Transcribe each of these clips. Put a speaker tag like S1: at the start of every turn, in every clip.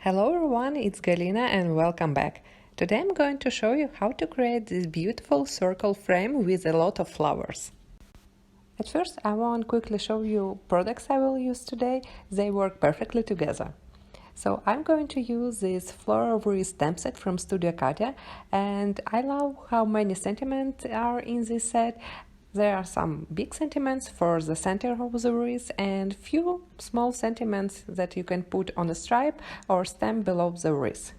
S1: Hello everyone, it's Galina and welcome back. Today I'm going to show you how to create this beautiful circle frame with a lot of flowers. At first I want to quickly show you products I will use today. They work perfectly together. So I'm going to use this floral wreath stamp set from Studio Katia, and I love how many sentiments are in this set. There are some big sentiments for the center of the wreath and few small sentiments that you can put on a stripe or stamp below the wreath.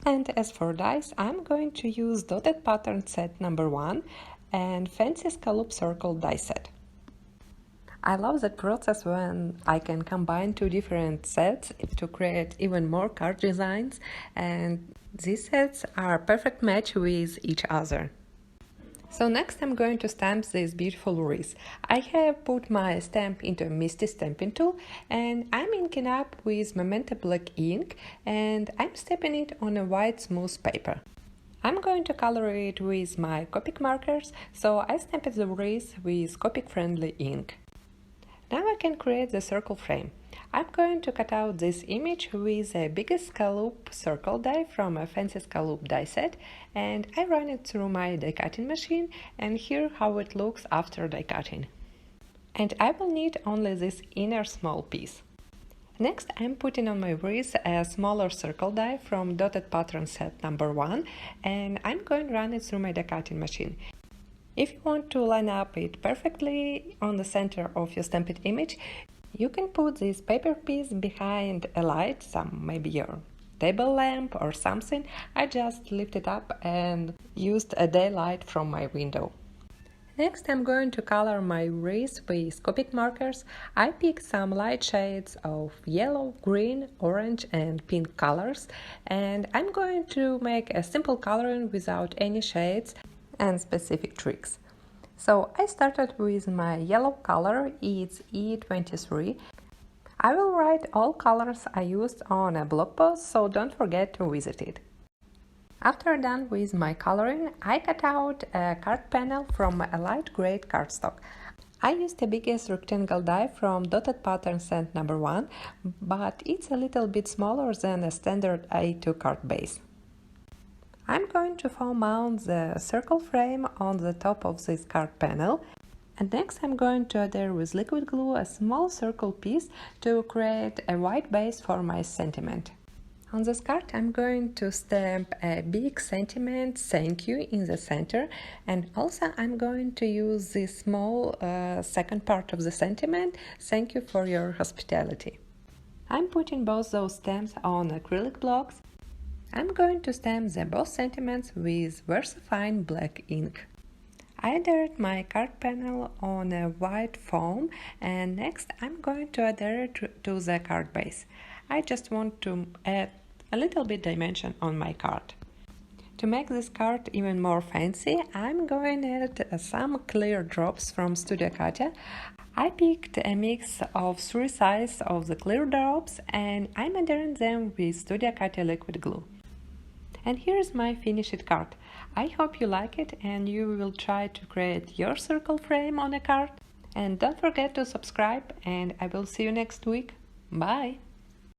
S1: And as for dies, I'm going to use dotted pattern set number 1 and fancy scallop circle die set. I love that process when I can combine two different sets to create even more card designs, and these sets are a perfect match with each other. So next I'm going to stamp this beautiful wreath. I have put my stamp into a MISTI stamping tool and I'm inking up with Magenta black ink and I'm stamping it on a white smooth paper. I'm going to color it with my Copic markers, so I stamped the wreath with Copic friendly ink. Now I can create the circle frame. I'm going to cut out this image with the biggest scallop circle die from a fancy scallop die set, and I run it through my die cutting machine and hear how it looks after die cutting. And I will need only this inner small piece. Next I'm putting on my wreath a smaller circle die from dotted pattern set number 1 and I'm going to run it through my die cutting machine. If you want to line up it perfectly on the center of your stamped image, you can put this paper piece behind a light, maybe your table lamp or something. I just lifted up and used a daylight from my window. Next I'm going to color my wreath with Copic markers. I picked some light shades of yellow, green, orange and pink colors, and I'm going to make a simple coloring without any shades and specific tricks. So I started with my yellow color, it's E23. I will write all colors I used on a blog post, so don't forget to visit it. After done with my coloring, I cut out a card panel from a light gray cardstock. I used the biggest rectangle die from dotted pattern set number 1, but it's a little bit smaller than a standard A2 card base. I'm going to foam mount the circle frame on the top of this card panel, and next I'm going to adhere with liquid glue a small circle piece to create a white base for my sentiment. On this card I'm going to stamp a big sentiment "Thank you" in the center, and also I'm going to use this small second part of the sentiment "Thank you for your hospitality." I'm putting both those stamps on acrylic blocks. I'm going to stamp both sentiments with VersaFine black ink. I adhered my card panel on a white foam, and next I'm going to adhere it to the card base. I just want to add a little bit dimension on my card. To make this card even more fancy, I'm going to add some clear drops from Studio Katia. I picked a mix of 3 sizes of the clear drops and I'm adhering them with Studio Katia liquid glue. And here's my finished card. I hope you like it and you will try to create your circle frame on a card. And don't forget to subscribe, and I will see you next week. Bye!